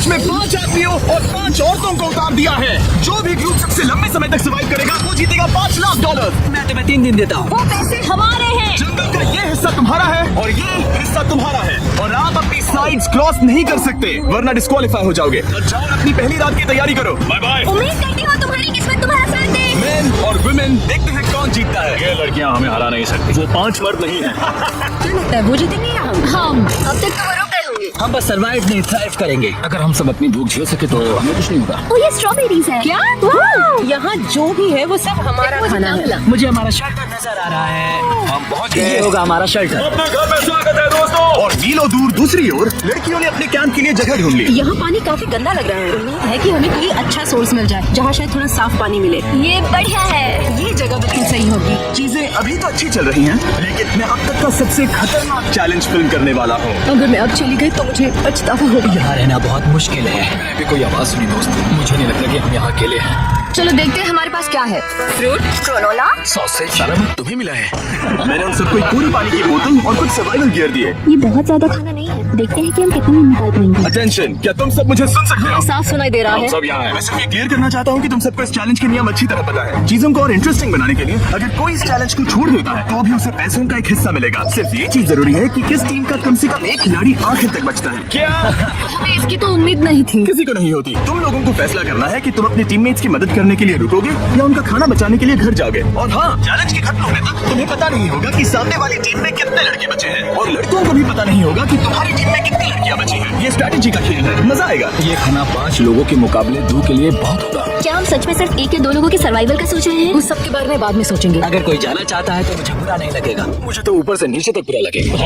Match में 5 आदमियों और 5 औरतों को उतार दिया है। जो भी ग्रुप सबसे लंबे समय तक सर्वाइव करेगा वो जीतेगा $5 लाख। मैं तुम्हें 3 दिन देता हूँ। वो पैसे हमारे हैं। जंगल का ये हिस्सा तुम्हारा है और ये हिस्सा तुम्हारा है और आप अपनी साइड्स क्रॉस नहीं कर सकते वरना डिस्क्वालीफाई हो जाओगे। तो जाओ अपनी पहली रात की तैयारी करो। Bye bye. उम्मीद करती हूँ तुम्हारी किस्मत तुम्हारा साथ दे। मेन और वुमेन देखते हैं कौन जीतता है। ये लड़कियां हमें हरा नहीं सकती। वो 5 मर्द नहीं है। क्या लगता है वो जीतेंगे या हम? अब तक तो वो रुक गए होंगे। हम बस सर्वाइव नहीं थ्राइव करेंगे। अगर हम सब अपनी भूख झेल सके तो हमें कुछ नहीं होगा। ओ ये स्ट्रॉबेरीज है। क्या? यहाँ जो भी है वो सब हमारा खाना है। मुझे हमारा शेल्टर नजर आ रहा है। हम पहुँच गए। ये होगा हमारा शेल्टर। अपने घर में स्वागत है दोस्तों। और मीलों दूर दूसरी ओर लड़कियों ने अपने कैंप के लिए जगह ढूंढ ली। यहाँ पानी काफी गंदा लग रहा है। उम्मीद है कि हमें कोई अच्छा सोर्स मिल जाए जहाँ शायद थोड़ा साफ पानी मिले। ये बढ़िया है। ये जगह बिल्कुल सही होगी। चीजें अभी तो अच्छी चल रही हैं, लेकिन मैं अब तक का सबसे खतरनाक चैलेंज फिल्म करने वाला हूँ। अगर मैं अब चली गई तो मुझे पछतावा होगा। यहाँ रहना बहुत मुश्किल है। मैंने भी कोई आवाज सुनी दोस्त। मुझे नहीं लगता कि हम यहाँ अकेले हैं। चलो देखते हैं हमारे पास क्या है। फ्रूट, ग्रेनोला, सॉसेज सारा मुझ तुम्हें मिला है। मैंने उन सबको एक पूरी पानी की बोतल और कुछ सर्वाइवल गियर दिए। ये बहुत ज्यादा खाना नहीं है। देखते हैं कि हम कितने में निकाल पाएंगे। अटेंशन, क्या तुम सब मुझे सुन सकते हो? साफ सुनाई दे रहा है। सब यहाँ है। मैं सिर्फ ये क्लियर करना चाहता हूँ कि तुम सबको इस चैलेंज के नियम अच्छी तरह पता है। चीजों को और इंटरेस्टिंग बनाने के लिए अगर कोई इस चैलेंज को छोड़ देता है तो भी उसे पैसों का एक हिस्सा मिलेगा। सिर्फ ये चीज जरूरी है कि किस टीम का कम से कम एक खिलाड़ी आखिर तक बचता है। क्या? हमें इसकी तो उम्मीद नहीं थी। किसी को नहीं होती। तुम लोगों को फैसला करना है कि तुम अपने टीममेट्स की मदद करने के लिए रुकोगे या उनका खाना बचाने के लिए घर जाओगे। और हाँ, चैलेंज के खत्म होने तक तुम्हें पता नहीं होगा कि सामने वाली टीम में कितने लड़के बचे हैं और लड़कों को भी पता नहीं होगा कि तुम्हारी टीम में कितनी लड़कियां बची हैं। ये स्ट्रैटेजी का खेल है, मजा आएगा। ये खाना 5 लोगों के मुकाबले 2 के लिए बहुत होगा। क्या हम सच में सिर्फ 1 या 2 लोगों के सर्वाइवल का सोच रहे हैं? उस सब के बारे में बाद में सोचेंगे। अगर कोई जाना चाहता है तो मुझे बुरा नहीं लगेगा। मुझे तो ऊपर से नीचे तक बुरा लगेगा।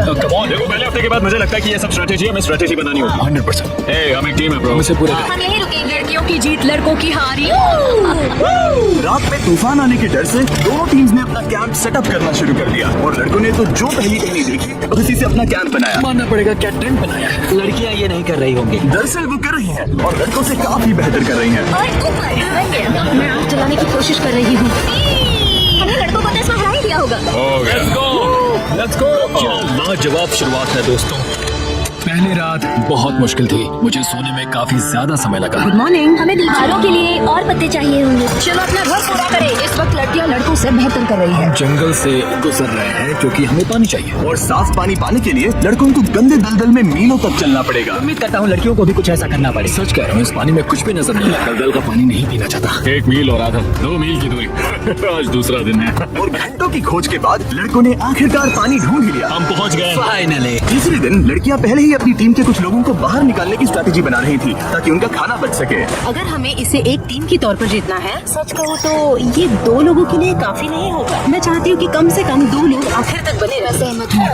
देखो, पहले हफ्ते के बाद मुझे लगता है कि ये सब स्ट्रैटेजी हमें स्ट्रैटेजी बनानी होगी। 100%। हम एक टीम है ब्रो। हम इसे पूरे करेंगे। हम यही रुकेंगे। लड़कियों की जीत, लड़कों की हारी। रात में तूफान आने के डर से दोनों टीम्स ने अपना कैंप सेटअप करना शुरू कर दिया और लड़कों ने तो जो पहली टहनी देखी उसी से अपना कैंप बनाया। मानना पड़ेगा क्या टेंट बनाया है। लड़कियाँ ये नहीं कर रही होंगी। दरअसल वो कर रही हैं और लड़कों से काफी बेहतर कर रही हैं। और ऊपर मैं आग जलाने की कोशिश कर रही हूँ। हमने लड़कों को तो इसमें हरा ही दिया होगा। Let's go। लाजवाब शुरुआत है दोस्तों। पहली रात बहुत मुश्किल थी। मुझे सोने में काफी ज्यादा समय लगा। Good morning. हमें दीवारों के लिए और पत्ते चाहिए होंगे। चलो अपना घर पूरा करें। इस वक्त लड़कियां लड़कों से बेहतर कर रही है। जंगल से गुजर रहे हैं क्योंकि हमें पानी चाहिए। और साफ पानी पाने के लिए लड़कों को गंदे दलदल में मीलों तक चलना पड़ेगा। उम्मीद करता हूँ लड़कियों को भी कुछ ऐसा करना पड़े। सच कह रहा हूँ, इस पानी में कुछ भी नजर नहीं आता। दलदल का पानी नहीं पीना चाहता। 1 मील और आधा 2 मील की दूरी। आज दूसरा दिन है और घंटों की खोज के बाद लड़कों ने आखिरकार पानी ढूंढ ही लिया। हम पहुंच गए। फाइनली। तीसरे दिन लड़कियां पहले ही अपनी टीम के कुछ लोगों को बाहर निकालने की स्ट्रैटेजी बना रही थी ताकि उनका खाना बच सके। अगर हमें इसे एक टीम के तौर पर जीतना है, सच कहूँ तो ये 2 लोगों के लिए काफी नहीं होगा। मैं चाहती हूँ कि कम से कम 2 लोग आखिर तक बने रह। सहमत हूँ।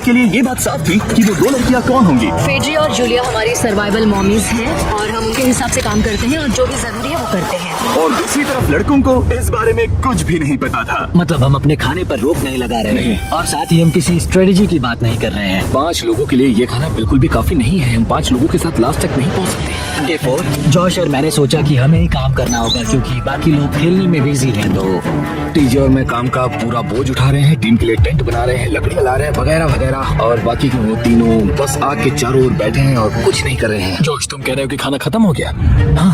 के लिए ये बात साफ थी कि वो 2 लड़कियां कौन होंगी। फेड्री और जूलिया हमारी सर्वाइवल मॉमीज हैं और हम उनके हिसाब से काम करते हैं और जो भी जरूरी है वो करते हैं। और दूसरी तरफ लड़कों को इस बारे में कुछ भी नहीं पता था। मतलब हम अपने खाने पर रोक नहीं लगा रहे हैं और साथ ही हम किसी स्ट्रेटेजी की बात नहीं कर रहे हैं। 5 लोगों के लिए ये खाना बिल्कुल भी काफी नहीं है। हम 5 लोगों के साथ लास्ट तक नहीं पहुंच सकते। जॉश और मैंने सोचा कि हमें ही काम करना होगा क्योंकि बाकी लोग खेलने में बिजी हैं। तो टीजे और मैं काम का पूरा बोझ उठा रहे हैं। टीम के लिए टेंट बना रहे हैं, लकड़ी ला रहे हैं, वगैरह वगैरह। और बाकी के वो तीनों बस आग के चारों ओर बैठे हैं और कुछ नहीं कर रहे हैं। जॉश, तुम कह रहे हो कि खाना खत्म हो गया? हाँ,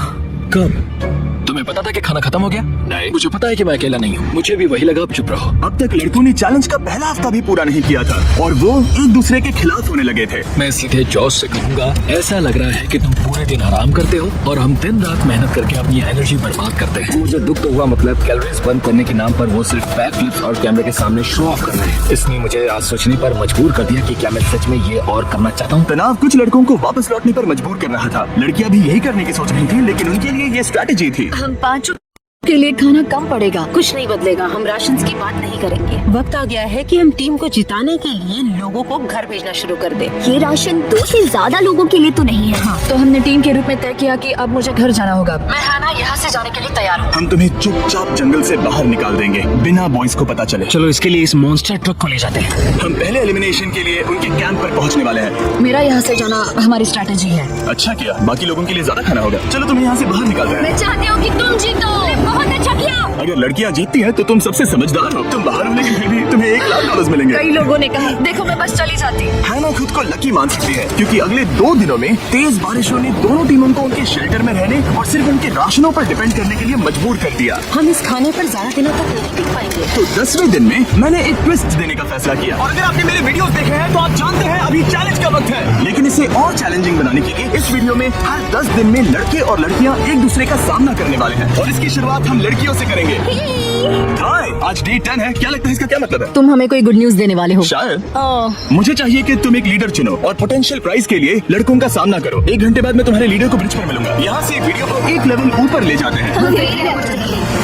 कब? तुम्हें पता था कि खाना खत्म हो गया? नहीं, मुझे पता है कि मैं अकेला नहीं हूँ। मुझे भी वही लगा। अब चुप रहो। अब तक लड़कों ने चैलेंज का पहला हफ्ता भी पूरा नहीं किया था और वो एक दूसरे के खिलाफ होने लगे थे। मैं सीधे जॉस से कहूँगा, ऐसा लग रहा है कि तुम पूरे दिन आराम करते हो और हम दिन रात मेहनत करके अपनी एनर्जी बर्बाद करते हैं। मुझे दुख तो हुआ, मतलब कैलोरीज बर्न करने के नाम पर वो सिर्फ बैक फ्लिप्स और कैमरे के सामने शो ऑफ कर रहे हैं। इसने मुझे आज सोचने पर मजबूर कर दिया कि क्या मैं सच में ये और करना चाहता हूँ। तनाव कुछ लड़कों को वापस लौटने पर मजबूर कर रहा था। लड़कियां भी यही करने की सोच रही थी, लेकिन उनके लिए ये स्ट्रैटेजी थी। हम 5 के लिए खाना कम पड़ेगा। कुछ नहीं बदलेगा। हम राशन की बात नहीं करेंगे। वक्त आ गया है कि हम टीम को जिताने के लिए लोगों को घर भेजना शुरू कर दे। ये राशन 2 से ज्यादा लोगों के लिए तो नहीं है। हाँ, तो हमने टीम के रूप में तय किया कि अब मुझे घर जाना होगा। मैं हाना यहाँ से जाने के लिए तैयार हूँ। हम तुम्हें चुपचाप जंगल से बाहर निकाल देंगे बिना बॉयज को पता चले। चलो इसके लिए इस मॉन्स्टर ट्रक को ले जाते हैं। हम पहले एलिमिनेशन के लिए उनके कैंप पर पहुंचने वाले हैं। मेरा यहाँ से जाना हमारी स्ट्रैटेजी है। अच्छा किया, बाकी लोगों के लिए ज्यादा खाना होगा। चलो तुम्हें यहाँ से बाहर निकाल रहे हैं। मैं चाहती हूँ कि तुम जीतो। बहुत अच्छा किया। अगर लड़कियां जीतती हैं तो तुम सबसे समझदार हो। तुम बाहर होने के फिर भी तुम्हें $1,00,000 मिलेंगे। कई लोगों ने कहा देखो मैं बस चली जाती। हैना खुद को लकी मान सकती है क्योंकि अगले 2 दिनों में तेज बारिशों ने दोनों टीमों को उनके शेल्टर में रहने और सिर्फ उनके राशनों पर डिपेंड करने के लिए मजबूर कर दिया। हम इस खाने पर ज्यादा दिनों तक नहीं टिक पाएंगे। तो 10वें दिन में मैंने एक ट्विस्ट देने का फैसला किया। और अगर आपने मेरे वीडियोस देखे हैं तो आप जानते हैं अभी चैलेंज का वक्त है। लेकिन इसे और चैलेंजिंग बनाने के लिए इस वीडियो में हर 10 दिन में लड़के और लड़कियां एक दूसरे का सामना करने वाले हैं और इसकी शुरुआत हम लड़कियों से करेंगे। हाय, आज डे 10 है। क्या लगता है इसका क्या मतलब है? तुम हमें कोई गुड न्यूज देने वाले हो। शायद मुझे चाहिए कि तुम एक लीडर चुनो और पोटेंशियल प्राइज के लिए लड़कों का सामना करो। 1 घंटे बाद मैं तुम्हारे लीडर को ब्रिज पर मिलूंगा। यहाँ से वीडियो को एक लेवल ऊपर ले जाते हैं।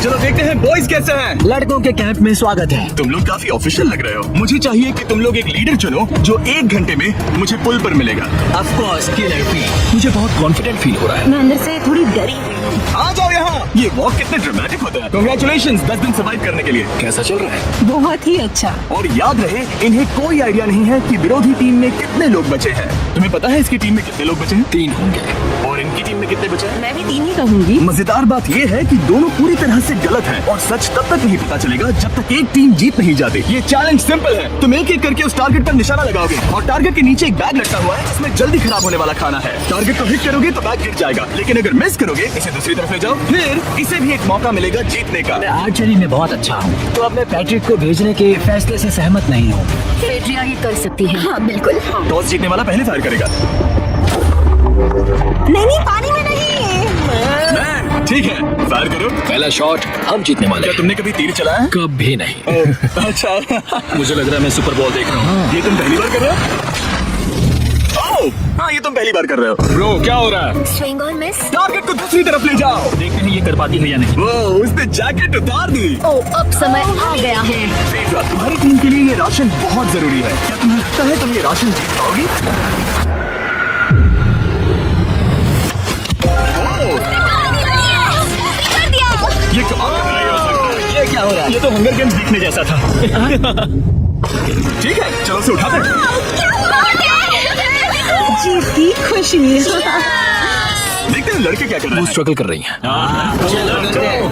चलो देखते हैं बॉयज कैसे हैं। लड़कों के कैंप में स्वागत है। तुम लोग काफी ऑफिशियल लग रहे हो। मुझे चाहिए कि तुम लोग एक लीडर चुनो जो 1 घंटे में मुझे पुल पर मिलेगा। Of course killer P. मुझे बहुत कॉन्फिडेंट फील हो रहा है। मैं अंदर से थोड़ी डरी हुई हूँ। आ जाओ यहाँ। ये वॉक कितने ड्रामेटिक होता है। कांग्रेचुलेशंस 10 दिन सर्वाइव करने के लिए। कैसा चल रहा है? बहुत ही अच्छा। और याद रहे इन्हें कोई आइडिया नहीं है कि विरोधी टीम में कितने लोग बचे हैं। तुम्हें पता है इसकी टीम में कितने लोग बचे हैं? 3 होंगे। और इनकी टीम में कितने बचे हैं? मैं भी 3 ही कहूंगी। मजेदार बात ये है कि दोनों पूरी तरह से गलत हैं और सच तब तक नहीं पता चलेगा जब तक एक टीम जीत नहीं जाती। ये चैलेंज सिंपल है। तुम एक एक करके उस टारगेट पर निशाना लगाओगे और टारगेट के नीचे एक बैग लटका हुआ है जिसमें जल्दी खराब होने वाला खाना है। टारगेट को हिट करोगे तो बैग गिर जाएगा, लेकिन अगर मिस करोगे इसे दूसरी तरफ ले जाओ, फिर इसे भी एक मौका मिलेगा जीतने का। मैं आर्चरी में बहुत अच्छा हूँ, तो अब मैं पैट्रिक को भेजने के फैसले से सहमत नहीं हूँ। पेट्रिया ये कर सकती है। हाँ बिल्कुल। टॉस जीतने वाला पहले फायर करेगा। नहीं पानी में नहीं। मैन, ठीक है, फायर करो। पहला शॉट हम जीतने वाले क्या हैं। तुमने कभी तीर चलाया है? कभी नहीं। ओह, अच्छा। मुझे लग रहा है मैं सुपर बॉल देख रहा हूँ। ये तुम पहली बार कर रहे हो? ओह, हाँ, ये तुम पहली बार कर रहे हो। ब्रो, क्या हो रहा है? स्विंग और मिस। टारगेट को दूसरी तरफ ले जाओ। देखते हैं ये कर पाती है या नहीं। वो उसने जैकेट उतार दी। ओ अब समय आ गया है। पेट्रा, तुम्हारी टीम के लिए ये राशन बहुत जरूरी है। क्या तुम्हें लगता है तुम ये राशन जीत पाओगी? ये कमाल का नहीं हो सकता। ये क्या हो रहा है? ये तो हंगर गेम्स देखने जैसा था। ठीक है, चलो उसे उठाते हैं। जीत की खुशी। देखते हैं लड़के क्या कर रहे वो हैं। स्ट्रगल कर रही हैं।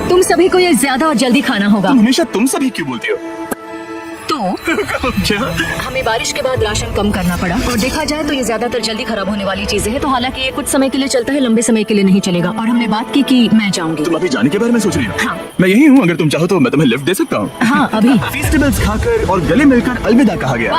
तुम सभी को ये ज्यादा और जल्दी खाना होगा। हमेशा तुम सभी क्यों बोलती हो? तो क्या? हमें बारिश के बाद राशन कम करना पड़ा और देखा जाए तो ये ज्यादातर जल्दी खराब होने वाली चीजें हैं। तो हालांकि ये कुछ समय के लिए चलता है, लंबे समय के लिए नहीं चलेगा। और हमने बात की कि मैं जाऊंगी। तुम अभी जाने के बारे में सोच रही हो? हाँ। मैं यही हूँ, अगर तुम चाहो तो मैं तुम्हें लिफ्ट दे सकता हूँ। हाँ अभी। फेस्टिवल्स खाकर और गले मिलकर अलविदा कहा गया।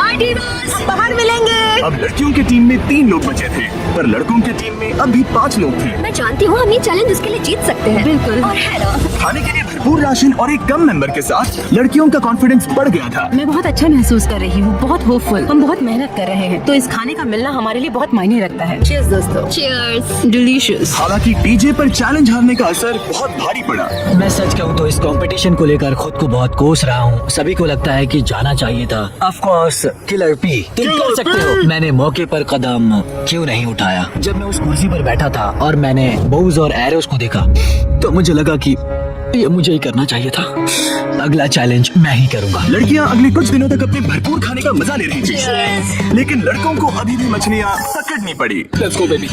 बाहर मिलेंगे। अब लड़कियों की टीम में 3 लोग बचे थे, पर लड़कों की टीम में अब भी 5 लोग थे। मैं जानती हूँ हम ये चैलेंज उसके लिए जीत सकते हैं। बिल्कुल। और है ना। खाने के लिए भरपूर राशन और एक कम मेंबर के साथ लड़कियों का कॉन्फिडेंस बढ़ गया था। मैं बहुत अच्छा महसूस कर रही हूँ, बहुत होपफुल। हम बहुत मेहनत कर रहे हैं, तो इस खाने का मिलना हमारे लिए बहुत मायने रखता है। चीयर्स दोस्तों। चीयर्स। डिलीशियस। हालांकि टीजे पर चैलेंज हारने का असर बहुत भारी पड़ा। मैं सच कहूँ तो इस कंपटीशन को लेकर खुद को बहुत कोस रहा हूँ। सभी को लगता है कि जाना चाहिए था। ऑफ कोर्स किलर पी, तुम कर सकते हो। मैंने मौके पर कदम क्यों नहीं उठाया? जब मैं उस कुर्सी पर बैठा था और मैंने बोव्स और एरोस को देखा तो मुझे लगा कि ये मुझे ही करना चाहिए था। अगला चैलेंज मैं ही करूंगा। लड़कियां अगले कुछ दिनों तक अपने भरपूर खाने का मजा ले रही थी, लेकिन लड़कों को अभी भी मछलियां पकड़नी पड़ी। Let's go baby.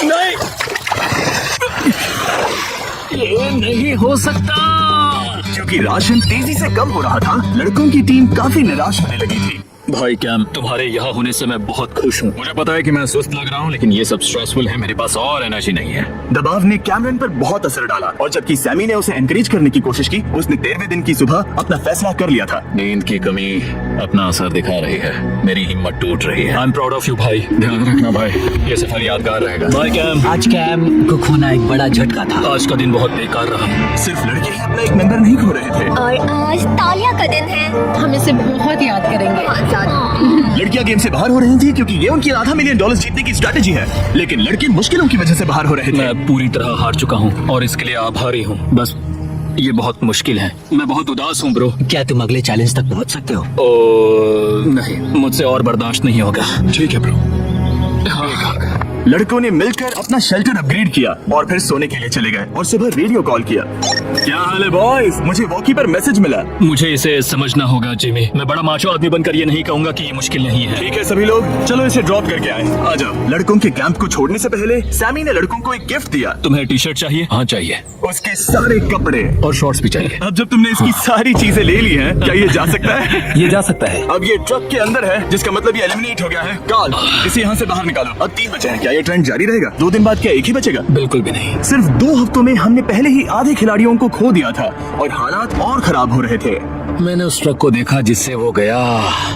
नहीं, ये नहीं हो सकता। क्योंकि राशन तेजी से कम हो रहा था, लड़कों की टीम काफी निराश होने लगी थी। भाई कैम, तुम्हारे यहाँ होने से मैं बहुत खुश हूँ। मुझे पता है कि मैं सुस्त लग रहा हूँ, लेकिन ये सब स्ट्रेसफुल है। मेरे पास और एनर्जी नहीं है। दबाव ने कैमरन पर बहुत असर डाला और जबकि सैमी ने उसे एनकरेज करने की कोशिश की, उसने 13वें दिन की सुबह अपना फैसला कर लिया था। नींद की कमी अपना असर दिखा रही है। मेरी हिम्मत टूट रही है। I am proud of you भाई। ध्यान रखना भाई, ये सफर यादगार रहेगा। Bye cam. आज कैम को खोना एक बड़ा झटका था। आज का दिन बहुत बेकार रहा। सिर्फ लड़के ही अपना एक मेंबर नहीं खो रहे थे। और आज तालिया का दिन है। हम इसे बहुत याद करेंगे। बहुत ज्यादा। लड़कियां गेम से बाहर हो रही थी क्योंकि ये उनकी $500 मिलियन जीतने की स्ट्रेटेजी है, लेकिन लड़के मुश्किलों की वजह से बाहर हो रहे थे। मैं पूरी तरह हार चुका हूँ और इसके लिए आभारी हूँ। बस ये बहुत मुश्किल है। मैं बहुत उदास हूँ ब्रो। क्या तुम अगले चैलेंज तक पहुँच सकते हो? ओ नहीं, मुझसे और बर्दाश्त नहीं होगा। ठीक है ब्रो। हाँ। लड़कों ने मिलकर अपना शेल्टर अपग्रेड किया और फिर सोने के लिए चले गए और सुबह रेडियो कॉल किया। क्या हाल है बॉयज? मुझे वॉकी पर मैसेज मिला। मुझे इसे समझना होगा जिमी। मैं बड़ा माचो आदमी बनकर ये नहीं कहूंगा कि ये मुश्किल नहीं है। ठीक है सभी लोग, चलो इसे ड्रॉप करके आए। आ जाओ। लड़कों के कैंप को छोड़ने से पहले सैमी ने लड़कों को एक गिफ्ट दिया। तुम्हें टी शर्ट चाहिए? हाँ चाहिए। उसके सारे कपड़े और शॉर्ट्स भी चाहिए। अब जब तुमने इसकी सारी चीजें ले ली हैं, क्या ये जा सकता है? ये जा सकता है। अब ये ट्रक के अंदर है, जिसका मतलब ये एलिमिनेट हो गया है। कार्ल, इसे यहाँ से बाहर निकालो। अब 3 बचे हैं। क्या ये ट्रेंड जारी रहेगा? 2 दिन बाद क्या एक ही बचेगा? बिल्कुल भी नहीं। सिर्फ 2 हफ्तों में हमने पहले ही आधे खिलाड़ियों को खो दिया था और हालात और खराब हो रहे थे। मैंने उस ट्रक को देखा जिससे वो गया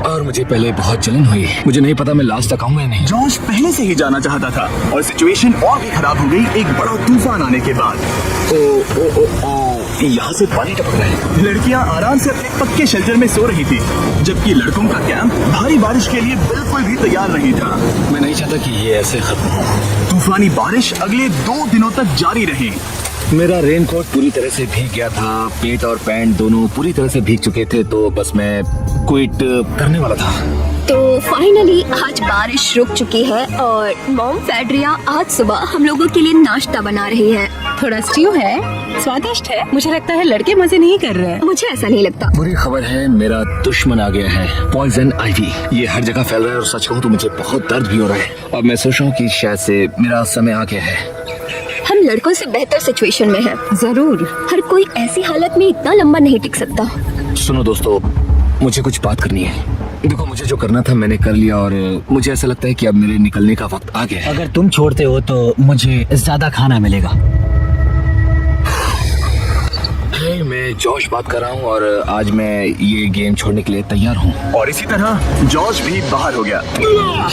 और मुझे पहले बहुत जलन हुई। मुझे नहीं पता मैं लास्ट तक आऊंगा या नहीं। जॉश पहले से ही जाना चाहता था और सिचुएशन और भी खराब हो गई एक बड़ा तूफान आने के बाद। यहाँ से पानी टपक रहा है। लड़कियां आराम से अपने पक्के शेल्टर में सो रही थी, जबकि लड़कों का कैंप भारी बारिश के लिए बिल्कुल भी तैयार नहीं था। मैं नहीं चाहता कि ये ऐसे खत्म हो। तूफानी बारिश अगले 2 दिनों तक जारी रही। मेरा रेनकोट पूरी तरह से भीग गया था, पेट और पैंट दोनों पूरी तरह से भीग चुके थे, तो बस मैं क्विट करने वाला था। तो फाइनली आज बारिश रुक चुकी है और मॉम फेड्रिया आज सुबह हम लोगों के लिए नाश्ता बना रही है। थोड़ा स्ट्यू है, स्वादिष्ट है। मुझे लगता है लड़के मजे नहीं कर रहे हैं। मुझे ऐसा नहीं लगता। बुरी खबर है, मेरा दुश्मन आ गया है, पॉइजन आइवी। ये हर जगह फैल रहा है और सच कहूँ तो मुझे बहुत दर्द भी हो रहा है। अब मैं सोच रहा हूँ कि शायद से मेरा समय आ गया है। हम लड़कों से बेहतर सिचुएशन में हैं। जरूर। हर कोई ऐसी हालत में इतना लंबा नहीं टिक सकता। सुनो दोस्तों, मुझे कुछ बात करनी है। देखो, मुझे जो करना था मैंने कर लिया और मुझे ऐसा लगता है कि अब मेरे निकलने का वक्त आ गया है। अगर तुम छोड़ते हो तो मुझे ज्यादा खाना मिलेगा। मैं जॉश बात कर रहा हूँ और आज मैं ये गेम छोड़ने के लिए तैयार हूँ। और इसी तरह जॉश भी बाहर हो गया।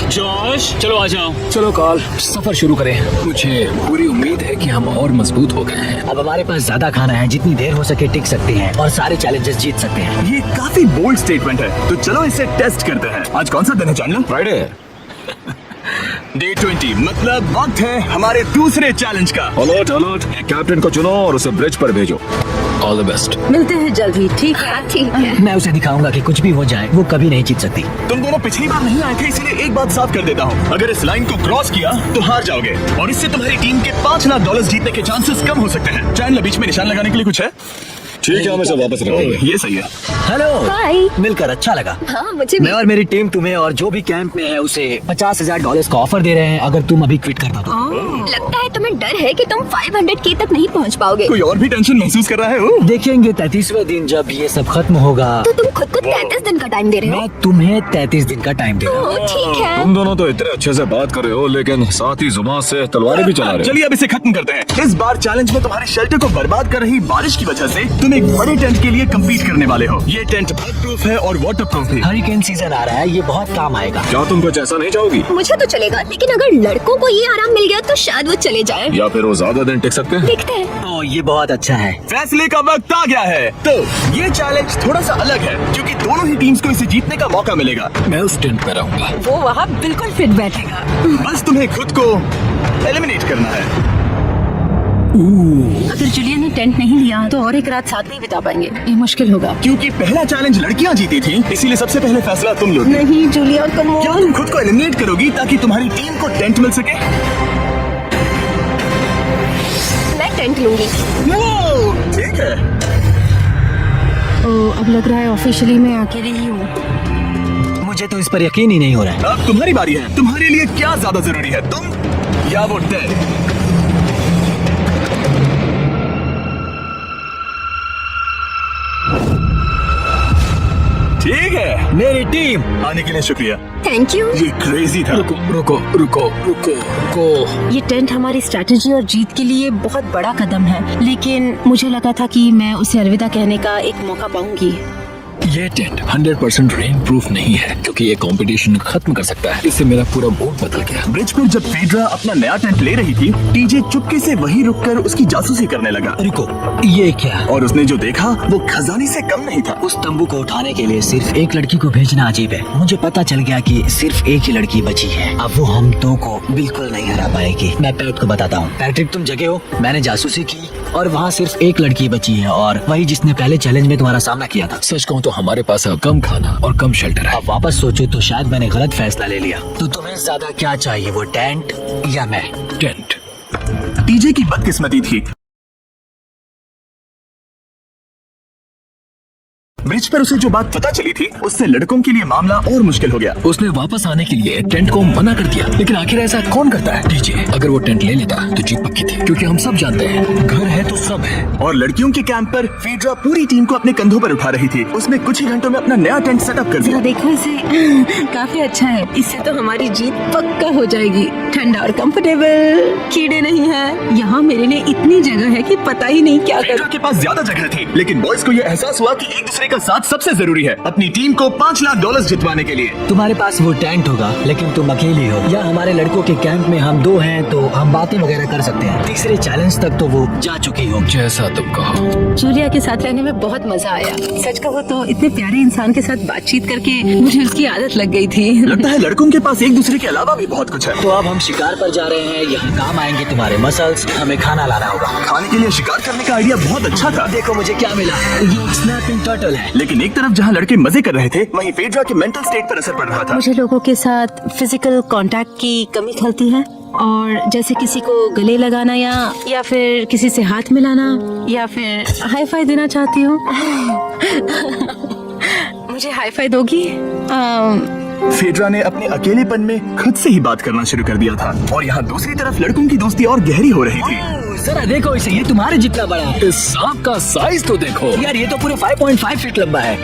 जॉश, चलो आ जाओ। चलो कार्ल, सफर शुरू करें। मुझे पूरी उम्मीद है कि हम और मजबूत हो गए हैं। अब हमारे पास ज्यादा खाना है, जितनी देर हो सके टिक सकते हैं और सारे चैलेंजेस जीत सकते हैं। ये काफी बोल्ड स्टेटमेंट है, तो चलो इसे टेस्ट करते हैं। आज कौन सा दिन है जानना? फ्राइडे। डे 20, मतलब वक्त है हमारे दूसरे चैलेंज का। अलर्ट अलर्ट, कैप्टन को चुनो और उसे ब्रिज पर भेजो। All the best. मिलते हैं जल्द ही, ठीक है? ठीक है। मैं उसे दिखाऊंगा कि कुछ भी हो जाए वो कभी नहीं जीत सकती। तुम दोनों पिछली बार नहीं आए थे, इसीलिए एक बात साफ कर देता हूँ। अगर इस लाइन को क्रॉस किया तो हार जाओगे और इससे तुम्हारी टीम के $5 लाख जीतने के चांसेस कम हो सकते हैं। चैनल बीच में निशान लगाने के लिए कुछ है? ठीक है, हम इसे वापस रखेंगे। ये सही है। हेलो, हाय। मिलकर अच्छा लगा। हाँ मुझे भी। मैं और मेरी टीम तुम्हें और जो भी कैंप में है उसे $50,000 का ऑफर दे रहे हैं अगर तुम अभी क्विट कर दो तो। लगता है तुम्हें डर है कि तुम 500K तक नहीं पहुंच पाओगे। कोई और भी टेंशन महसूस कर रहा है? देखेंगे 33वें दिन जब ये सब खत्म होगा तो तुम खुद को 33 दिन का टाइम दे रहे हो? मैं तुम्हें 33 दिन का टाइम दे रहा हूँ। ओह, ठीक है। तुम दोनों तो इतने अच्छे से बात कर रहे हो, लेकिन साथ ही जुबान से तलवारें भी चला रहे हो। चलिए अब इसे खत्म करते हैं। इस बार चैलेंज में तुम्हारे शेल्टर को बर्बाद कर रही बारिश की वजह से तुम एक बड़े टेंट के लिए कम्पीट करने वाले हो। ये टेंट बर्फ प्रूफ है और वाटर प्रूफ भी। हरिकेन सीजन आ रहा है, ये बहुत काम आएगा। क्या तुम कुछ ऐसा नहीं चाहोगी? मुझे तो चलेगा, लेकिन अगर लड़कों को ये आराम मिल गया तो शायद वो चले जाए। या फिर वो ज्यादा दिन टिक सकते हैं? देखते हैं। तो ये बहुत अच्छा है। फैसले का वक्त आ गया है। तो ये चैलेंज थोड़ा सा अलग है क्योंकि दोनों ही टीम्स को इसे जीतने का मौका मिलेगा। मैं उस टेंट में रहूंगा। वो वहाँ बिल्कुल फिट बैठेगा। बस तुम्हें खुद को एलिमिनेट करना है। अगर जुलिया ने टेंट नहीं लिया तो और एक रात साथ नहीं बिता पाएंगे। ये मुश्किल होगा। क्योंकि पहला चैलेंज लड़कियां जीती थी, इसीलिए सबसे पहले फैसला तुम लोगी। नहीं जुलिया, क्या तुम खुद को एलिमिनेट करोगी ताकि तुम्हारी टीम को टेंट मिल सके? मैं टेंट लूंगी। ठीक है। अब लग रहा है ऑफिशियली मैं अकेली ही हूँ। मुझे तो इस पर यकीन ही नहीं हो रहा है। अब तुम्हारी बारी है। तुम्हारे लिए क्या ज्यादा जरूरी है, तुम या वो टेंट? ठीक है, मेरी टीम आने के लिए शुक्रिया। Thank you. ये क्रेजी था। रुको रुको रुको रुको रुको। ये टेंट हमारी स्ट्रेटेजी और जीत के लिए बहुत बड़ा कदम है, लेकिन मुझे लगा था कि मैं उसे अलविदा कहने का एक मौका पाऊंगी। ये टेंट 100% रेन प्रूफ नहीं है क्योंकि ये कंपटीशन खत्म कर सकता है। इससे मेरा पूरा मूड बदल गया। ब्रिज पर जब फेड्रा अपना नया टेंट ले रही थी, टीजे चुपके से वहीं रुककर उसकी जासूसी करने लगा। रुको, ये क्या? और उसने जो देखा वो खजाने से कम नहीं था। उस तंबू को उठाने के लिए सिर्फ एक लड़की को भेजना अजीब है। मुझे पता चल गया कि सिर्फ एक ही लड़की बची है। अब वो हम दो को बिल्कुल नहीं हरा पाएगी। मैं पैट को बताता हूँ। पैट्रिक, तुम जगे हो? मैंने जासूसी की और वहाँ सिर्फ एक लड़की बची है और वही जिसने पहले चैलेंज में तुम्हारा सामना किया था। सच कहूँ तो हमारे पास अब कम खाना और कम शेल्टर है। अब वापस सोचो तो शायद मैंने गलत फैसला ले लिया। तो तुम्हें ज्यादा क्या चाहिए, वो टेंट या मैं? टेंट। टीजे की बदकिस्मती थी, ब्रिज पर उसे जो बात पता चली थी उससे लड़कों के लिए मामला और मुश्किल हो गया। उसने वापस आने के लिए टेंट को मना कर दिया, लेकिन आखिर ऐसा कौन करता है? टीजे, अगर वो टेंट ले लेता तो जीत पक्की थी, क्योंकि हम सब जानते हैं घर है तो सब है। और लड़कियों के कैंप पर फेड्रा पूरी टीम को अपने कंधों पर उठा रही थी। उसने कुछ ही घंटों में अपना नया टेंट सेटअप कर दिया। देखो इसे, काफी अच्छा है। इससे तो हमारी जीत पक्का हो जाएगी। ठंडा और कंफर्टेबल, कीड़े नहीं है। यहाँ मेरे लिए इतनी जगह है कि पता ही नहीं क्या फेड्रा करूं। के पास ज्यादा जगह थी, लेकिन बॉयज को यह एहसास हुआ कि एक दूसरे का साथ सबसे जरूरी है अपनी टीम को $5 लाख जितवाने के लिए। तुम्हारे पास वो टेंट होगा लेकिन तुम अकेली हो, या हमारे लड़कों के कैंप में हम 2 हैं तो हम बातें वगैरह कर सकते हैं। तीसरे चैलेंज तक तो वो जा चुकी हो। जैसा तुम कहो। जूलिया के साथ रहने में बहुत मजा आया। सच कहो तो इतने प्यारे इंसान के साथ बातचीत करके मुझे उसकी आदत लग गई थी। लगता है लड़कों के पास एक दूसरे के अलावा भी बहुत कुछ है। तो अब हम शिकार पर जा रहे हैं। यहाँ काम आएंगे तुम्हारे मसल्स। हमें खाना लाना होगा। खाने के लिए शिकार करने का आइडिया बहुत अच्छा था। देखो मुझे क्या मिला, ये एक स्नैपिंग टर्टल है। लेकिन एक तरफ जहाँ लड़के मजे कर रहे थे, वहीं फेड्रा के मेंटल स्टेट पर असर पड़ रहा था। मुझे लोगों के साथ फिजिकल कांटेक्ट की कमी खलती है, और जैसे किसी को गले लगाना या फिर किसी से हाथ मिलाना या फिर हाई फाई देना चाहती हूँ। मुझे हाई फाई दोगी? फेड्रा ने अपने अकेलेपन में खुद से ही बात करना शुरू कर दिया था, और यहाँ दूसरी तरफ लड़कों की दोस्ती और गहरी हो रही थी। जरा देखो इसे, ये तुम्हारे जितना बड़ा है। इस सांप का साइज तो देखो यार ये तो पूरे 5.5 फीट लंबा है।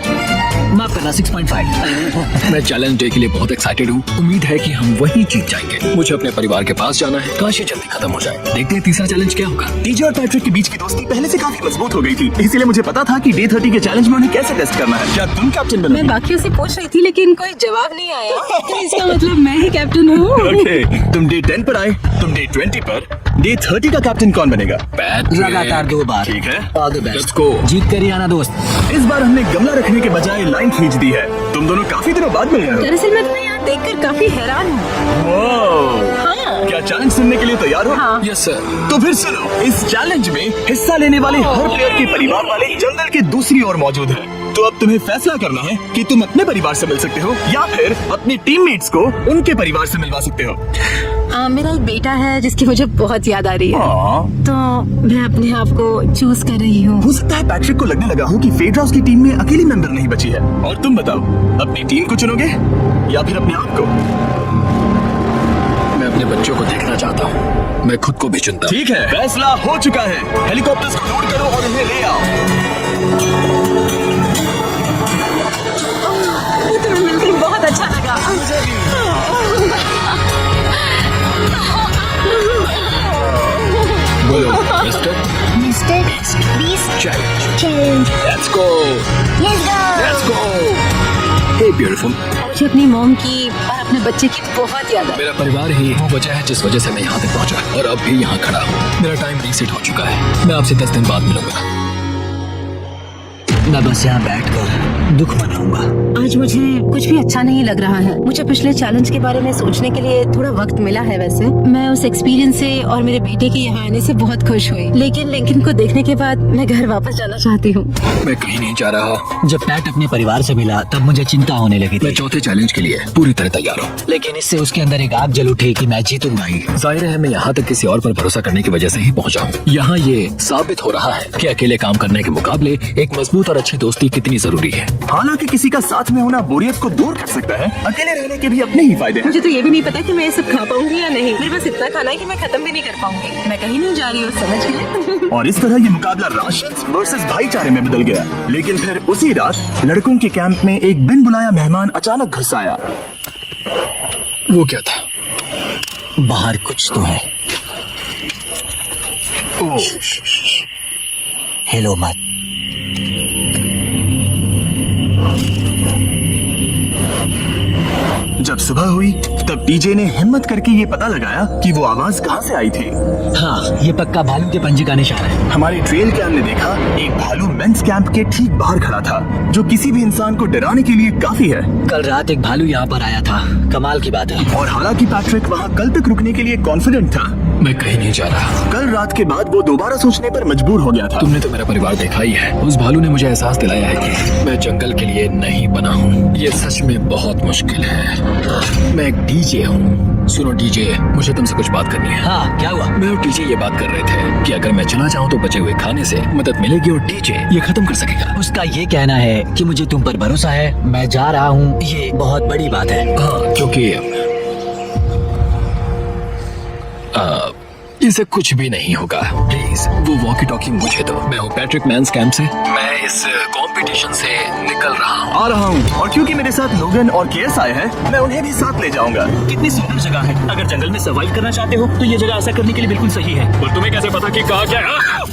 माफ करना, 6.5। मैं चैलेंज डे के लिए बहुत एक्साइटेड हूँ। उम्मीद है कि हम वही जीत जाएंगे। मुझे अपने परिवार के पास जाना है, काश ये जल्दी खत्म हो जाए। देखते हैं तीसरा चैलेंज क्या होगा। टीजे और पैट्रिक के बीच की दोस्ती पहले से काफी मजबूत हो गई थी, इसीलिए मुझे पता था कि डे 30 के चैलेंज में उन्हें कैसे टेस्ट करना है। क्या तुम कैप्टन मैं बनोगे? बाकियों से पूछ रही थी लेकिन कोई जवाब नहीं आया। तो इसका मतलब मैं ही कैप्टन हूँ। ओके, तुम डे 10 पर आए, तुम डे 20 पर। डे 30 का कैप्टन कौन बनेगा? पैट्रिक। लगातार 2 बार। ठीक है, all the Let's best. go। जीत कर ही आना दोस्त। इस बार हमने गमला रखने के बजाय लाइन खींच दी है। तुम दोनों काफी दिनों बाद मिल रहे हो। दरअसल मैं तुम्हें यहाँ देखकर काफी हैरान हूँ। वाह! हाँ। क्या चैलेंज सुनने के लिए तैयार हो? हाँ। Yes sir. तो फिर सुनो, इस चैलेंज में हिस्सा लेने वाले हर प्लेयर के परिवार वाले जंगल के दूसरी ओर मौजूद हैं। तो अब तुम्हें फैसला करना है कि तुम अपने परिवार से मिल सकते हो या फिर अपने टीममेट्स को उनके परिवार से मिलवा सकते हो। मेरा एक बेटा है जिसकी मुझे बहुत याद आ रही है, हाँ। तो मैं अपने आप को चूज कर रही हूँ। हो सकता है पैट्रिक को लगने लगा हो कि फेड्रा उसकी टीम में अकेली मेंबर नहीं बची है। और तुम बताओ, अपनी टीम को चुनोगे या फिर अपने आप को? मैं अपने बच्चों को देखना चाहता हूँ। मैं खुद को भी चुनता हूँ। ठीक है, फैसला हो चुका है। हेलीकॉप्टर्स को लोड करो और इन्हें ले आओ। तुम्हें मिलकर बहुत अच्छा लगा। बोलो mister Mr. Beast challenge. Challenge. Let's go. Let's go. Let's go. Hey beautiful. मुझे अपनी मॉम की और अपने बच्चे की बहुत याद है। मेरा परिवार ही वो वजह है जिस वजह से मैं यहाँ तक पहुँचा, और अब भी यहाँ खड़ा हूँ। मेरा टाइम रीसेट हो चुका है। मैं आपसे 10 दिन बाद मिलूंगा। मैं बस यहाँ बैठकर दुख मनाऊंगा। आज मुझे कुछ भी अच्छा नहीं लग रहा है। मुझे पिछले चैलेंज के बारे में सोचने के लिए थोड़ा वक्त मिला है। वैसे मैं उस एक्सपीरियंस से और मेरे बेटे के यहाँ आने से बहुत खुश हुई, लेकिन लिंकन को देखने के बाद मैं घर वापस जाना चाहती हूँ। मैं कहीं नहीं जा रहा। जब पैट अपने परिवार से मिला तब मुझे चिंता होने लगी मैं थी, चौथे चैलेंज के लिए पूरी तरह तैयार हूँ। लेकिन इससे उसके अंदर एक आग जल उठी कि मैं जीतूंगा ही। जाहिर है मैं यहाँ तक किसी और पर भरोसा करने की वजह से ही पहुँचा हूँ। यहाँ ये साबित हो रहा है कि अकेले काम करने के मुकाबले एक मजबूत और अच्छी दोस्ती कितनी जरूरी है। हालांकि किसी का साथ में होना बोरियत को दूर कर सकता है, अकेले रहने के भी अपने ही फायदे हैं। मुझे तो ये भी नहीं पता कि मैं ये सब खा पाऊंगी या नहीं। मेरे पास इतना खाना है कि मैं खत्म भी नहीं कर पाऊंगी। मैं कहीं नहीं जा रही हूँ, समझ गए? और इस तरह ये मुकाबला राशंस वर्सेस भाईचारे में बदल गया। लेकिन फिर उसी रात लड़कों के कैंप में एक बिन बुलाया मेहमान अचानक घुस आया। वो क्या था? बाहर कुछ तो है। हेलो मत। जब सुबह हुई तब टीजे ने हिम्मत करके ये पता लगाया कि वो आवाज कहाँ से आई थी। हाँ, ये पक्का भालू के पंजे का निशान है। हमारी ट्रेल कैम ने देखा एक भालू मेंस कैंप के ठीक बाहर खड़ा था, जो किसी भी इंसान को डराने के लिए काफी है। कल रात एक भालू यहाँ पर आया था। कमाल की बात है। और हालांकि पैट्रिक वहाँ कल तक रुकने के लिए कॉन्फिडेंट था, मैं कहीं नहीं जा रहा। कल रात के बाद वो दोबारा सोचने पर मजबूर हो गया था। तुमने तो मेरा परिवार देखा ही है। उस भालू ने मुझे एहसास दिलाया है कि मैं जंगल के लिए नहीं बना हूँ। ये सच में बहुत मुश्किल है। मैं एक डीजे हूँ। सुनो डीजे, मुझे तुमसे कुछ बात करनी है। हाँ, क्या हुआ? मैं और डीजे ये बात कर रहे थे कि अगर मैं चला जाऊँ तो बचे हुए खाने से मदद मिलेगी और डीजे ये खत्म कर सकेगा। उसका ये कहना है कि मुझे तुम पर भरोसा है, मैं जा रहा हूँ, ये बहुत बड़ी बात है। हाँ, क्योंकि इसे कुछ भी नहीं होगा। प्लीज वो वॉकी टॉकी मुझे दो। मैं हूँ पैट्रिक मैन्स कैंप से। मैं इस कंपटीशन से निकल रहा हूँ। आ रहा हूँ, और क्योंकि मेरे साथ लोगन और केस आए हैं, मैं उन्हें भी साथ ले जाऊंगा। कितनी सुंदर जगह है। अगर जंगल में सर्वाइव करना चाहते हो तो ये जगह ऐसा करने के लिए बिल्कुल सही है। पर तुम्हें कैसे पता कि कहा क्या है?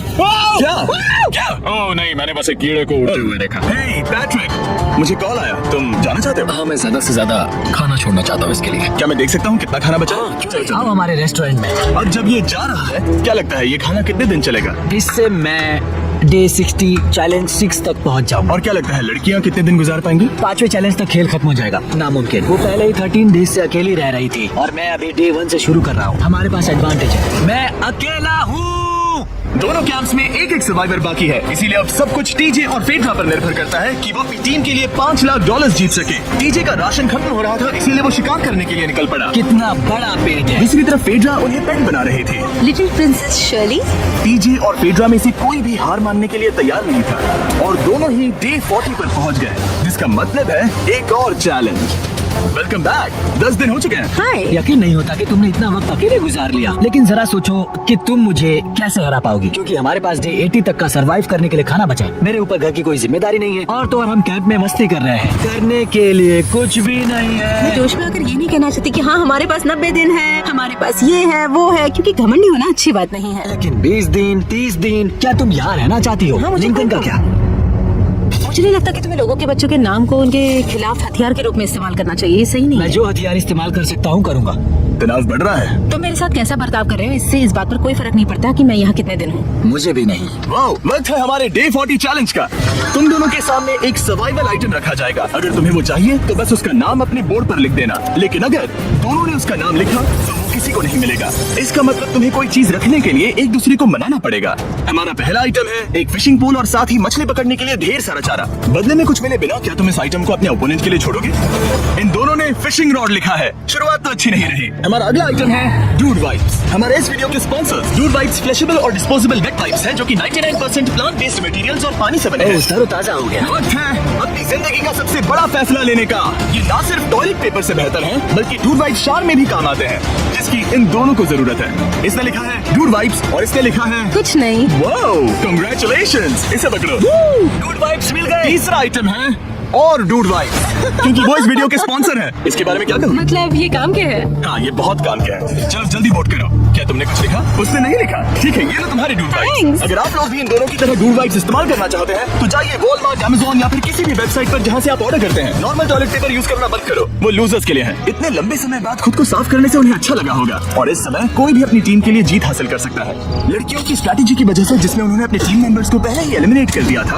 क्या? ओह नहीं, मैंने बस एक कीड़े को उड़ते हुए देखा। हे पैट्रिक, मुझे कॉल आया, तुम जाना चाहते हो? हाँ, मैं ज्यादा से ज्यादा खाना छोड़ना चाहता हूँ इसके लिए। क्या मैं देख सकता हूँ कितना खाना बचा है? चलो आओ हमारे रेस्टोरेंट में। अब जब ये जा रहा है, क्या लगता है ये खाना कितने दिन चलेगा? इससे मैं डे 60 चैलेंज 6 तक पहुंच जाऊँ। और क्या लगता है लड़कियाँ कितने दिन गुजार पाएंगी? 5वें चैलेंज तक खेल खत्म हो जाएगा। नामुमकिन। वो पहले ही 13 डेज से अकेली रह रही थी और मैं अभी डे 1 से शुरू कर रहा हूँ। हमारे पास एडवांटेज है, मैं अकेला हूँ। दोनों कैंप्स में एक एक सर्वाइवर बाकी है, इसीलिए अब सब कुछ टीजे और फेड्रा पर निर्भर करता है कि वो अपनी टीम के लिए $5 लाख जीत सके। टीजे का राशन खत्म हो रहा था, इसीलिए वो शिकार करने के लिए निकल पड़ा। कितना बड़ा पेट है। दूसरी तरफ फेड्रा उन्हें पेट बना रही थी। Little princess Shirley. टीजे और फेड्रा में से कोई भी हार मानने के लिए तैयार नहीं था और दोनों ही डे 40 पर पहुंच गए, जिसका मतलब है एक और चैलेंज। Welcome back. 10 दिन हो चुके हैं। हाय। यकीन नहीं होता कि तुमने इतना वक्त अकेले गुजार लिया, लेकिन जरा सोचो कि तुम मुझे कैसे हरा पाओगी, क्योंकि हमारे पास डे 80 तक का सरवाइव करने के लिए खाना बचा है। मेरे ऊपर घर की कोई जिम्मेदारी नहीं है और तो और हम कैंप में मस्ती कर रहे हैं। करने के लिए कुछ भी नहीं मैं है। जोश में आकर ये नहीं कहना चाहती कि हाँ हमारे पास 90 दिन है, हमारे पास ये है वो है, क्योंकि घमंडी होना अच्छी बात नहीं है। लेकिन 20 दिन 30 दिन, क्या तुम यहाँ रहना चाहती हो? हाँ, मुझे लिंकन का कोई क्या? मुझे नहीं लगता कि तुम्हें लोगों के बच्चों के नाम को उनके खिलाफ हथियार के रूप में इस्तेमाल करना चाहिए। ये सही नहीं मैं है। जो हथियार इस्तेमाल कर सकता हूँ करूँगा। तनाव बढ़ रहा है। तो मेरे साथ कैसा बर्ताव कर रहे हो, इससे इस बात पर कोई फर्क नहीं पड़ता कि मैं यहाँ कितने दिन हूँ। मुझे भी नहीं। वाओ, वक्त है हमारे डे 40 चैलेंज का। तुम दोनों के सामने एक सर्वाइवल आइटम रखा जाएगा। अगर तुम्हें वो चाहिए तो बस उसका नाम अपने बोर्ड पर लिख देना, लेकिन अगर दोनों ने उसका नाम लिखा तो वो किसी को नहीं मिलेगा। इसका मतलब तुम्हें कोई चीज रखने के लिए एक दूसरे को मनाना पड़ेगा। हमारा पहला आइटम है एक फिशिंग पूल और साथ ही मछली पकड़ने के लिए ढेर सारा चारा। बदले में कुछ मिले बिना क्या तुम इस आइटम को अपने ओपोनेंट के लिए छोड़ोगे? इन दोनों ने फिशिंग रॉड लिखा है। शुरुआत तो अच्छी नहीं रही। हमारा अगला आइटम है डूड वाइप्स। हमारे इस वीडियो के स्पॉन्सर डूड वाइप्स फ्लेक्सिबल और डिस्पोजेबल वेट वाइप्स हैं, जो कि 99% प्लांट बेस्ड मटेरियल्स और पानी से बने हैं। तरोताजा हो गया। वक्त है अपनी जिंदगी का सबसे बड़ा फैसला लेने का। ये ना सिर्फ टॉयलेट पेपर से बेहतर है, बल्कि डूड वाइप शार में भी काम आते हैं, जिसकी इन दोनों को जरूरत है। इसने लिखा है डूड वाइप्स और इसने लिखा है कुछ नहीं। Wow, congratulations. इसे पकड़ो। डूड वाइप्स मिल गए। तीसरा आइटम है और डूड वाइप्स, क्योंकि वो इस वीडियो के स्पॉन्सर हैं। इसके बारे में क्या कहूँ? मतलब ये काम क्या है? हाँ, ये बहुत काम का है। चलो जल्दी वोट करो। क्या तुमने कुछ लिखा? उसने नहीं लिखा। ठीक है, ये लो तुम्हारी डूड वाइप्स। Thanks. अगर आप लोग भी इन दोनों की तरह डूड वाइप्स इस्तेमाल करना चाहते हैं तो जाइए वॉलमार्ट, अमेज़न या फिर किसी भी वेबसाइट पर जहाँ से आप ऑर्डर करते हैं। नॉर्मल टॉयलेट पेपर यूज करना बंद करो, वो लूजर्स के लिए है। इतने लंबे समय बाद खुद को साफ करने से उन्हें अच्छा लगा होगा और इस समय कोई भी अपनी टीम के लिए जीत हासिल कर सकता है। लड़कियों की स्ट्रैटेजी की वजह से, जिसमें उन्होंने अपने टीम मेंबर्स को पहले ही एलिमिनेट कर दिया था,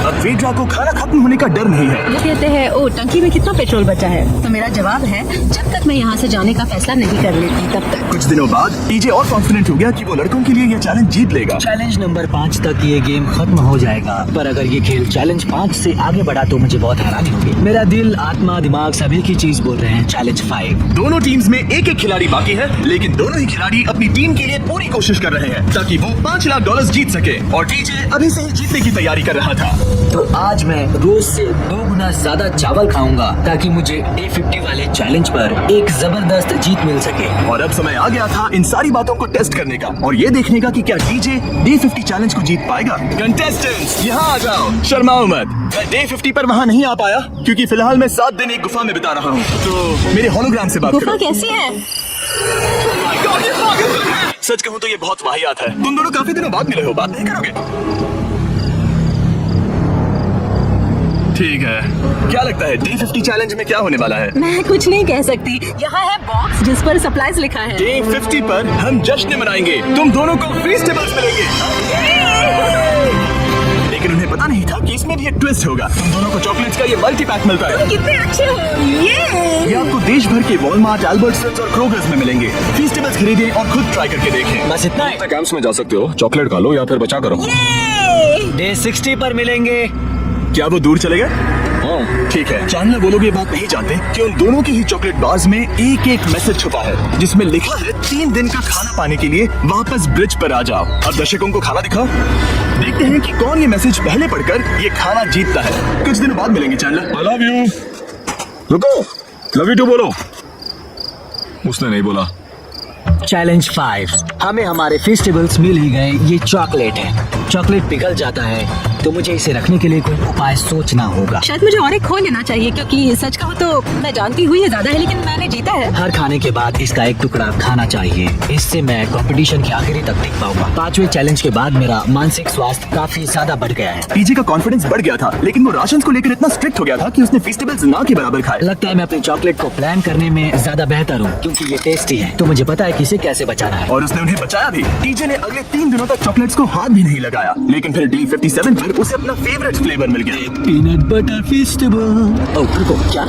अब फेड्रा को खाना खत्म होने का डर नहीं है। वो कहते हैं ओ टंकी में कितना पेट्रोल बचा है, तो मेरा जवाब है जब तक मैं यहाँ से जाने का फैसला नहीं कर लेती तब तक। कुछ दिनों बाद टीजे और कॉन्फिडेंट हो गया कि वो लड़कों के लिए यह चैलेंज जीत लेगा। चैलेंज नंबर 5 तक ये गेम खत्म हो जाएगा, पर अगर ये खेल चैलेंज 5 से आगे बढ़ा तो मुझे बहुत हैरानी होगी। मेरा दिल, आत्मा, दिमाग सभी की चीज बोल रहे हैं चैलेंज 5। दोनों टीम्स में एक एक खिलाड़ी बाकी है, लेकिन दोनों ही खिलाड़ी अपनी टीम के लिए पूरी कोशिश कर रहे हैं ताकि वो $5 लाख जीत सके और टीजे अभी से ही जीतने की तैयारी कर रहा था। तो आज मैं रोज से 2 गुना ज्यादा चावल खाऊंगा ताकि मुझे डे 50 वाले चैलेंज पर एक जबरदस्त जीत मिल सके। और अब समय आ गया था इन सारी बातों को टेस्ट करने का और ये देखने का कि क्या डीजे डे 50 चैलेंज को जीत पाएगा। कंटेस्टेंट्स यहाँ आ जाओ, शर्माओ मत। मैं डे 50 पर वहाँ नहीं आ पाया क्योंकि फिलहाल मैं 7 दिन एक गुफा में बिता रहा हूँ, तो मेरे होलोग्राम से बात गुफा करो। कैसी है? ये पागल है। सच कहूँ तो ये बहुत वाहियात है। तुम दोनों काफी दिनों बाद मिले हो, बात नहीं करोगे? ठीक है, क्या लगता है डे 50 चैलेंज में क्या होने वाला है? मैं कुछ नहीं कह सकती। यहाँ है बॉक्स जिस पर सप्लाईज लिखा है। डे 50 पर हम जश्न मनाएंगे, तुम दोनों को फ्री स्टेबल्स मिलेंगे। लेकिन उन्हें पता नहीं था कि इसमें भी एक ट्विस्ट होगा। तुम दोनों को चॉकलेट्स का ये मल्टी पैक मिलता है। कितने अच्छे हो ये। आपको देश भर के वॉलमार्ट, अल्बर्ट्सन्स और क्रोगर्स में मिलेंगे। फीस्टेबल्स खरीदें और खुद ट्राई करके देखें। बस इतना है। कैंप्स में जा सकते हो, चॉकलेट खा लो या फिर बचा करो। डे 60 पर मिलेंगे। क्या वो दूर चले गए? हाँ ठीक है। चैंडलर वो लोग ये बात नहीं जानते कि उन दोनों के ही चॉकलेट बार्स में एक एक मैसेज छुपा है जिसमें लिखा है 3 दिन का खाना पाने के लिए वापस ब्रिज पर आ जाओ। अब दर्शकों को खाना दिखाओ, देखते हैं कि कौन ये मैसेज पहले पढ़कर ये खाना जीतता है। कुछ दिनों बाद मिलेंगे चैंडलर। I love you। रुको, लव यू टू बोलो। उसने नहीं बोला। चैलेंज 5। हमें हमारे फेस्टिवल्स मिल ही गए। ये चॉकलेट है। चॉकलेट पिघल जाता है तो मुझे इसे रखने के लिए कोई उपाय सोचना होगा। शायद मुझे और एक खो लेना चाहिए, क्योंकि सच कहूँ तो मैं जानती हुई ये ज्यादा है, लेकिन मैंने जीता है। हर खाने के बाद इसका एक टुकड़ा खाना चाहिए। इससे मैं कंपटीशन के आखिरी तक टिक पाऊंगा। 5वें चैलेंज के बाद मेरा मानसिक स्वास्थ्य काफी ज्यादा बढ़ गया है। टीजे का कॉन्फिडेंस बढ़ गया था, लेकिन वो राशन को लेकर इतना स्ट्रिक्ट हो गया था कि उसने फेस्टिवल्स ना के बराबर खाए। लगता है मैं अपने चॉकलेट को प्लान करने में ज्यादा बेहतर हूँ, क्योंकि ये टेस्टी है तो मुझे पता है कि इसे कैसे बचाना है। और उसने उन्हें बचाया भी। टीजे ने अगले 3 दिनों तक चॉकलेट्स को हाथ भी नहीं लगाया, लेकिन फिर डे 57 पर उसे अपना फेवरेट फ्लेवर मिल गया। Peanut butter festival. ओह रुको, क्या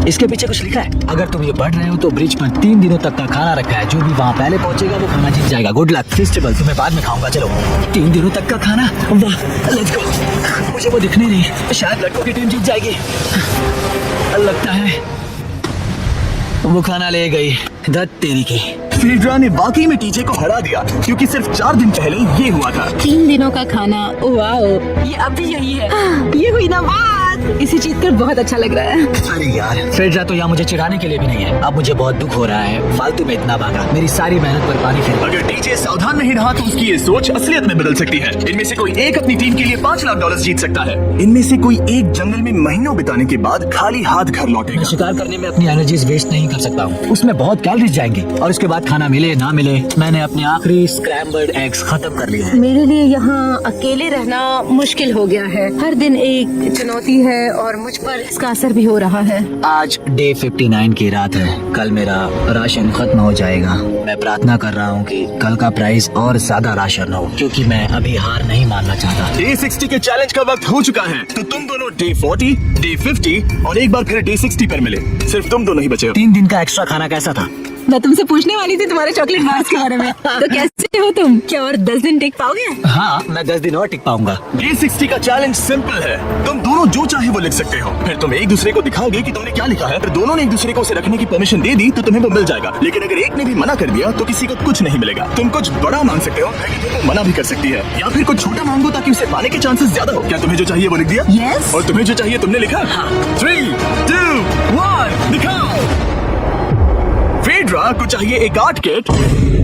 इसके पीछे कुछ लिखा है? अगर तुम ये पढ़ रहे हो तो ब्रिज पर 3 दिनों तक का खाना रखा है। जो भी वहाँ पहले पहुँचेगा वो खाना जीत जाएगा। Good luck. फेस्टिवल तुम्हें बाद में खाऊंगा। चलो 3 दिनों तक का खाना। वाह, लेट्स गो। मुझे वो दिखने नहीं, शायद लड़कों की टीम जीत जाएगी। लगता है वो खाना ले गई। धत तेरी की। फेड्रा ने वाकई में टीजे को हरा दिया, क्योंकि सिर्फ 4 दिन पहले ये हुआ था। 3 दिनों का खाना। वाओ, ये अब भी यही है। ये हुई ना बात। इसे जीतकर बहुत अच्छा लग रहा है। अरे यार, फेड्रा तो यहाँ मुझे चिढ़ाने के लिए भी नहीं है। अब मुझे बहुत दुख हो रहा है। फालतू में इतना भागा, मेरी सारी मेहनत पर पानी फिर। अगर टीजे सावधान नहीं रहा तो उसकी ये सोच असलियत में बदल सकती है। इनमें से कोई एक अपनी टीम के लिए $5 लाख जीत सकता है। इनमें से कोई एक जंगल में महीनों बिताने के बाद खाली हाथ घर लौटेगा। मैं शिकार करने में अपनी एनर्जीज वेस्ट नहीं कर सकता हूँ। उसमें बहुत कैलोरीज जाएंगी और उसके बाद खाना मिले ना मिले, मैंने अपने आखिरी स्क्रैम्बल्ड एग्स खत्म कर लिए हैं। मेरे लिए यहाँ अकेले रहना मुश्किल हो गया है। हर दिन एक चुनौती है और मुझ पर इसका असर भी हो रहा है। आज डे 59 की रात है। कल मेरा राशन खत्म हो जाएगा। मैं प्रार्थना कर रहा हूँ कि कल का प्राइस और ज्यादा राशन हो, क्योंकि मैं अभी हार नहीं मानना चाहता। डे 60 के चैलेंज का वक्त हो चुका है, तो तुम दोनों डे 40, डे 50 और एक बार फिर डे 60 पर मिले। सिर्फ तुम दोनों ही बचे हो। 3 दिन का एक्स्ट्रा खाना कैसा था? मैं तुमसे पूछने वाली थी तुम्हारे चॉकलेट बार्स के बारे में। तो कैसे हो तुम? क्या और 10 दिन टिक पाओगे? हाँ, मैं 10 दिन और टिक पाऊंगा। डे 60 का चैलेंज सिंपल है। तुम दोनों जो चाहे वो लिख सकते हो। फिर तुम एक दूसरे को दिखाओगे कि तुमने क्या लिखा है। फिर दोनों ने एक दूसरे को उसे रखने की परमिशन दे दी तो तुम्हें वो मिल जाएगा। लेकिन अगर एक ने भी मना कर दिया तो किसी को कुछ नहीं मिलेगा। तुम कुछ बड़ा मांग सकते हो, तुमको मना भी कर सकती है, या फिर कुछ छोटा मांगो ताकि उसे पाने के चांसेस ज्यादा हो। क्या तुम्हें जो चाहिए वो लिख दिया? Yes। और तुम्हें जो चाहिए तुमने लिखा? 3, 2, 1 दिखाओ। फेड्रा को चाहिए एक आर्ट किट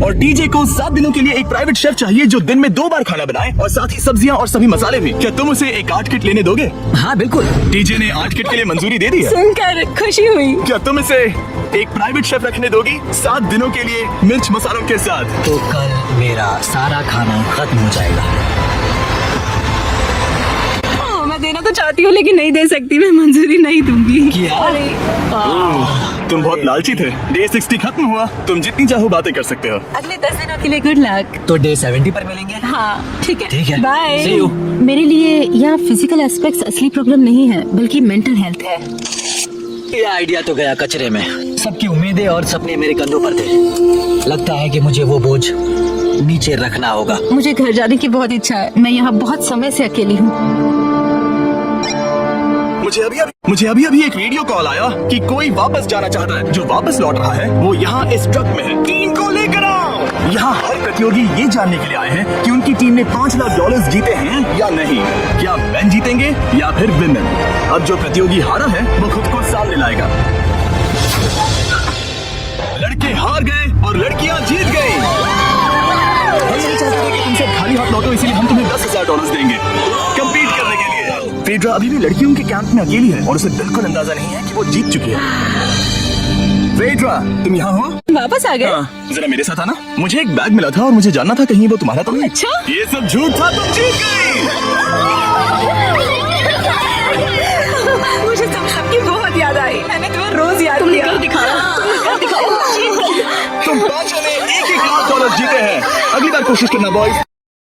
और डीजे को 7 दिनों के लिए एक प्राइवेट शेफ चाहिए जो दिन में 2 बार खाना बनाए और साथ ही सब्जियां और सभी मसाले भी। क्या तुम उसे एक आर्ट किट लेने दोगे? हाँ बिल्कुल। डीजे ने आर्ट किट के लिए मंजूरी दे दी है। सुनकर खुशी हुई। क्या तुम इसे एक प्राइवेट शेफ रखने दोगी 7 दिनों के लिए मिर्च मसालों के साथ? तो कल मेरा सारा खाना खत्म हो जाएगा। मैं देना तो चाहती हूँ लेकिन नहीं दे सकती। मैं मंजूरी नहीं दूंगी। तुम बहुत लालची थे। डे 60 खत्म हुआ, तुम जितनी चाहो बातें कर सकते हो। अगले 10 दिनों के लिए गुड लक। तो डे 70 पर मिलेंगे। हाँ ठीक है। ठीक है। बाय। See you। मेरे लिए यहाँ फिजिकल एस्पेक्ट्स असली प्रॉब्लम नहीं है, बल्कि मेंटल हेल्थ है। ये आइडिया तो गया कचरे में। सबकी उम्मीदें और सपने मेरे कंधों पर थे। लगता है कि मुझे वो बोझ नीचे रखना होगा। मुझे घर जाने की बहुत इच्छा है। मैं यहाँ बहुत समय से अकेली हूँ। मुझे अभी एक वीडियो कॉल आया कि कोई वापस जाना चाहता है। जो वापस लौट रहा है वो यहाँ इस ट्रक में है। टीम को लेकर आओ। यहाँ हर प्रतियोगी ये जानने के लिए आए हैं कि उनकी टीम ने $5 लाख जीते हैं या नहीं। क्या मैन जीतेंगे या फिर विमेन? अब जो प्रतियोगी हारा है वो खुद को सामने लाएगा। लड़के हार गए और लड़कियां जीत गई। हम नहीं चाहते थे कि तुमसे खाली हाथ लौटो, इसीलिए हम तुम्हें $10,000 देंगे कंपीट करने के लिए। फेड्रा अभी भी लड़कियों के कैंप में अकेली है और उसे बिल्कुल अंदाजा नहीं है कि वो जीत चुकी है। फेड्रा, तुम यहाँ हो? वापस आ गए? हाँ, जरा मेरे साथ आना। मुझे एक बैग मिला था और मुझे जानना था कहीं वो तुम्हारा तो नहीं। अच्छा? ये सब झूठ था, तुम जीत गई। मुझे सबकी बहुत याद आई। मैंने तुम्हें रोज याद किया। तुम 5 ने $1 लाख जीते हैं। अगली बार कोशिश करना बॉयज।